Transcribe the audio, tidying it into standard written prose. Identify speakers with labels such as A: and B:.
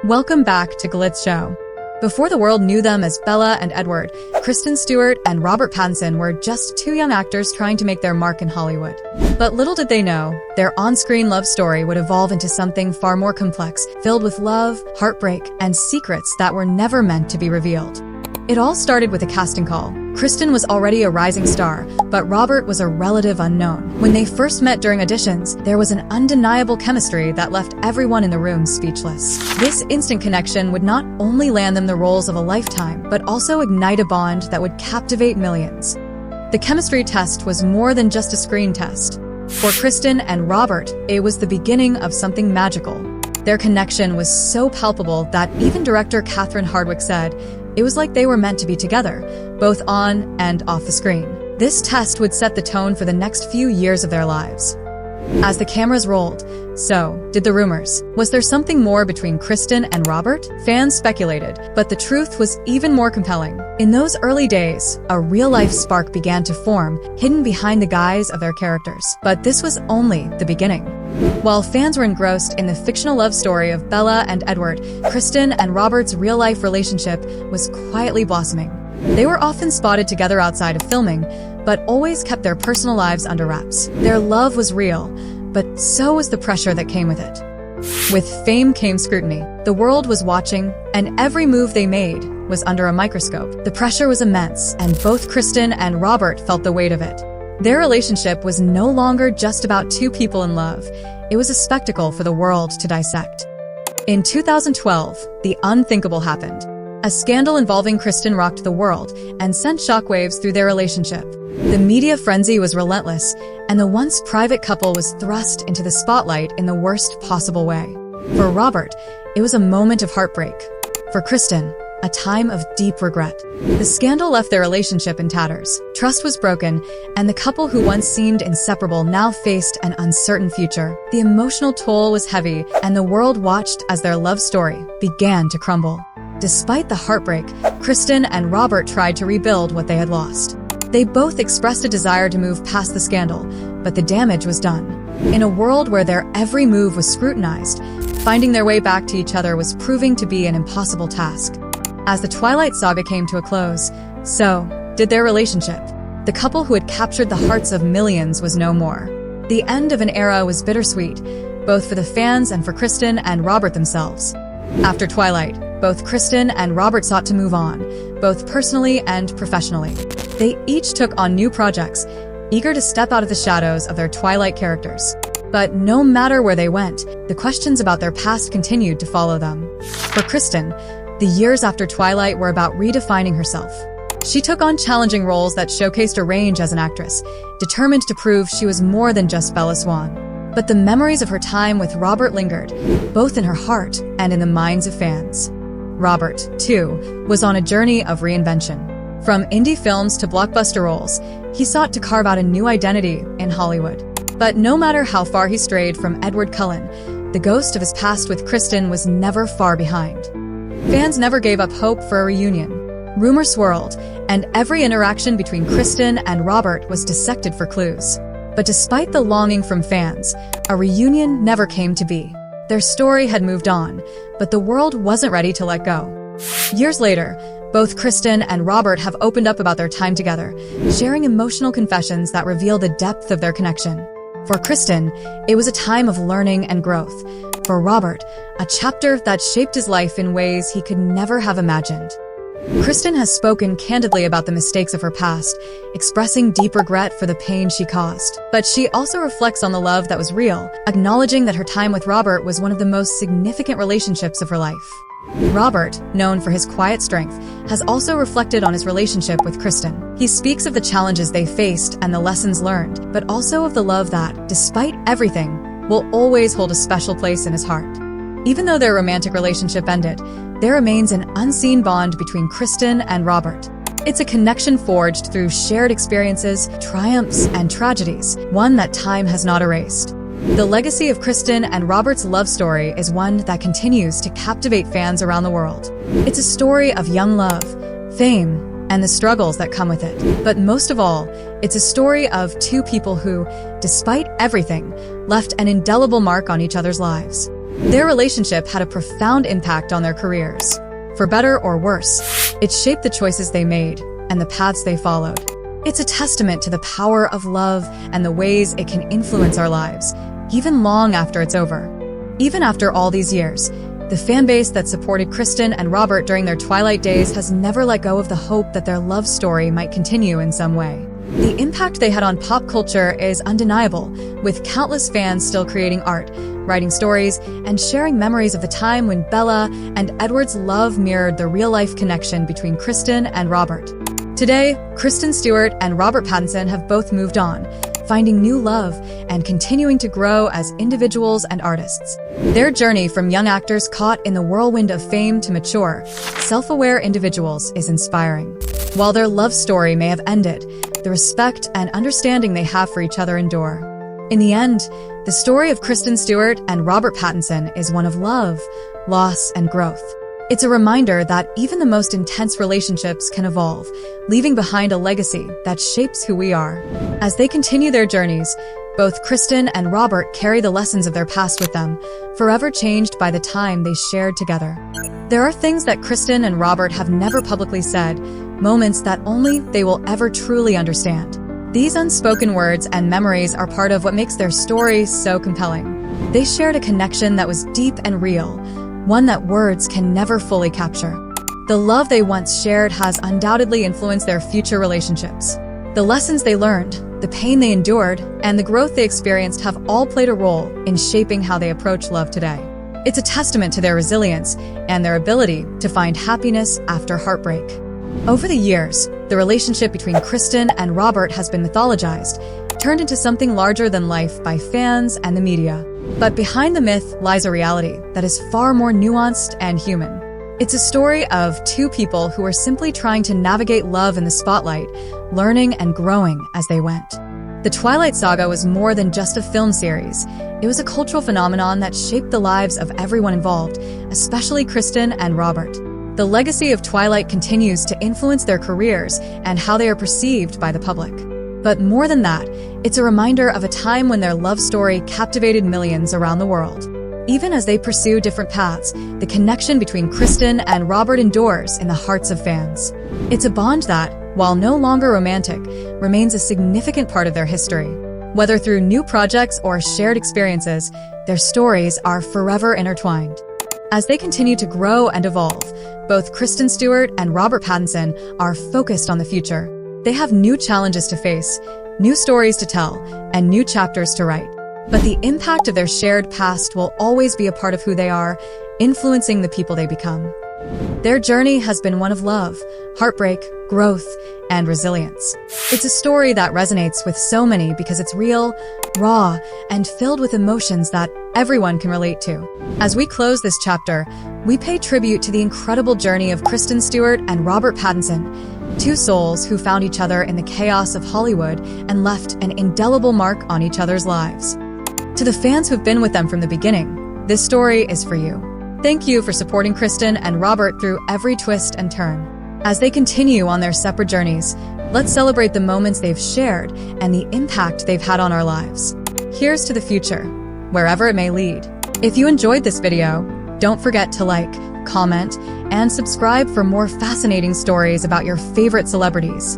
A: Welcome back to Glitz Show. Before the world knew them as Bella and Edward, Kristen Stewart and Robert Pattinson were just two young actors trying to make their mark in Hollywood. But little did they know, their on-screen love story would evolve into something far more complex, filled with love, heartbreak, and secrets that were never meant to be revealed. It all started with a casting call. Kristen was already a rising star, but Robert was a relative unknown. When they first met during auditions, there was an undeniable chemistry that left everyone in the room speechless. This instant connection would not only land them the roles of a lifetime, but also ignite a bond that would captivate millions. The chemistry test was more than just a screen test. For Kristen and Robert, it was the beginning of something magical. Their connection was so palpable that even director Catherine Hardwicke said, it was like they were meant to be together, both on and off the screen. This test would set the tone for the next few years of their lives. As the cameras rolled, so did the rumors. Was there something more between Kristen and Robert? Fans speculated, but the truth was even more compelling. In those early days, a real-life spark began to form, hidden behind the guise of their characters. But this was only the beginning. While fans were engrossed in the fictional love story of Bella and Edward, Kristen and Robert's real-life relationship was quietly blossoming. They were often spotted together outside of filming, but always kept their personal lives under wraps. Their love was real, but so was the pressure that came with it. With fame came scrutiny. The world was watching, and every move they made was under a microscope. The pressure was immense, and both Kristen and Robert felt the weight of it. Their relationship was no longer just about two people in love. It was a spectacle for the world to dissect. In 2012, the unthinkable happened. A scandal involving Kristen rocked the world and sent shockwaves through their relationship. The media frenzy was relentless, and the once private couple was thrust into the spotlight in the worst possible way. For Robert, it was a moment of heartbreak. For Kristen, a time of deep regret. The scandal left their relationship in tatters. Trust was broken, and the couple who once seemed inseparable now faced an uncertain future. The emotional toll was heavy, and the world watched as their love story began to crumble. Despite the heartbreak, Kristen and Robert tried to rebuild what they had lost. They both expressed a desire to move past the scandal, but the damage was done. In a world where their every move was scrutinized, finding their way back to each other was proving to be an impossible task. As the Twilight Saga came to a close, so did their relationship. The couple who had captured the hearts of millions was no more. The end of an era was bittersweet, both for the fans and for Kristen and Robert themselves. After Twilight, both Kristen and Robert sought to move on, both personally and professionally. They each took on new projects, eager to step out of the shadows of their Twilight characters. But no matter where they went, the questions about their past continued to follow them. For Kristen, the years after Twilight were about redefining herself. She took on challenging roles that showcased her range as an actress, determined to prove she was more than just Bella Swan. But the memories of her time with Robert lingered, both in her heart and in the minds of fans. Robert, too, was on a journey of reinvention. From indie films to blockbuster roles, he sought to carve out a new identity in Hollywood. But no matter how far he strayed from Edward Cullen, the ghost of his past with Kristen was never far behind. Fans never gave up hope for a reunion. Rumors swirled, and every interaction between Kristen and Robert was dissected for clues. But despite the longing from fans, a reunion never came to be. Their story had moved on, but the world wasn't ready to let go. Years later, both Kristen and Robert have opened up about their time together, sharing emotional confessions that reveal the depth of their connection. For Kristen, it was a time of learning and growth. For Robert, a chapter that shaped his life in ways he could never have imagined. Kristen has spoken candidly about the mistakes of her past, expressing deep regret for the pain she caused. But she also reflects on the love that was real, acknowledging that her time with Robert was one of the most significant relationships of her life. Robert, known for his quiet strength, has also reflected on his relationship with Kristen. He speaks of the challenges they faced and the lessons learned, but also of the love that, despite everything, will always hold a special place in his heart. Even though their romantic relationship ended, there remains an unseen bond between Kristen and Robert. It's a connection forged through shared experiences, triumphs, and tragedies, one that time has not erased. The legacy of Kristen and Robert's love story is one that continues to captivate fans around the world. It's a story of young love, fame, and the struggles that come with it. But most of all, it's a story of two people who, despite everything, left an indelible mark on each other's lives. Their relationship had a profound impact on their careers. For better or worse, it shaped the choices they made and the paths they followed. It's a testament to the power of love and the ways it can influence our lives, even long after it's over. Even after all these years, the fan base that supported Kristen and Robert during their Twilight days has never let go of the hope that their love story might continue in some way. The impact they had on pop culture is undeniable, with countless fans still creating art, writing stories, and sharing memories of the time when Bella and Edward's love mirrored the real-life connection between Kristen and Robert. Today, Kristen Stewart and Robert Pattinson have both moved on, finding new love and continuing to grow as individuals and artists. Their journey from young actors caught in the whirlwind of fame to mature, self-aware individuals is inspiring. While their love story may have ended, the respect and understanding they have for each other endure. In the end, the story of Kristen Stewart and Robert Pattinson is one of love, loss, and growth. It's a reminder that even the most intense relationships can evolve, leaving behind a legacy that shapes who we are. As they continue their journeys, both Kristen and Robert carry the lessons of their past with them, forever changed by the time they shared together. There are things that Kristen and Robert have never publicly said, moments that only they will ever truly understand. These unspoken words and memories are part of what makes their story so compelling. They shared a connection that was deep and real, one that words can never fully capture. The love they once shared has undoubtedly influenced their future relationships. The lessons they learned, the pain they endured, and the growth they experienced have all played a role in shaping how they approach love today. It's a testament to their resilience and their ability to find happiness after heartbreak. Over the years, the relationship between Kristen and Robert has been mythologized, turned into something larger than life by fans and the media. But behind the myth lies a reality that is far more nuanced and human. It's a story of two people who are simply trying to navigate love in the spotlight, learning and growing as they went. The Twilight Saga was more than just a film series. It was a cultural phenomenon that shaped the lives of everyone involved, especially Kristen and Robert. The legacy of Twilight continues to influence their careers and how they are perceived by the public. But more than that, it's a reminder of a time when their love story captivated millions around the world. Even as they pursue different paths, the connection between Kristen and Robert endures in the hearts of fans. It's a bond that, while no longer romantic, remains a significant part of their history. Whether through new projects or shared experiences, their stories are forever intertwined. As they continue to grow and evolve, both Kristen Stewart and Robert Pattinson are focused on the future. They have new challenges to face, new stories to tell, and new chapters to write. But the impact of their shared past will always be a part of who they are, influencing the people they become. Their journey has been one of love, heartbreak, growth, and resilience. It's a story that resonates with so many because it's real, raw, and filled with emotions that everyone can relate to. As we close this chapter, we pay tribute to the incredible journey of Kristen Stewart and Robert Pattinson, two souls who found each other in the chaos of Hollywood and left an indelible mark on each other's lives. To the fans who've been with them from the beginning, this story is for you. Thank you for supporting Kristen and Robert through every twist and turn. As they continue on their separate journeys, let's celebrate the moments they've shared and the impact they've had on our lives. Here's to the future, wherever it may lead. If you enjoyed this video, don't forget to like, comment, and subscribe for more fascinating stories about your favorite celebrities.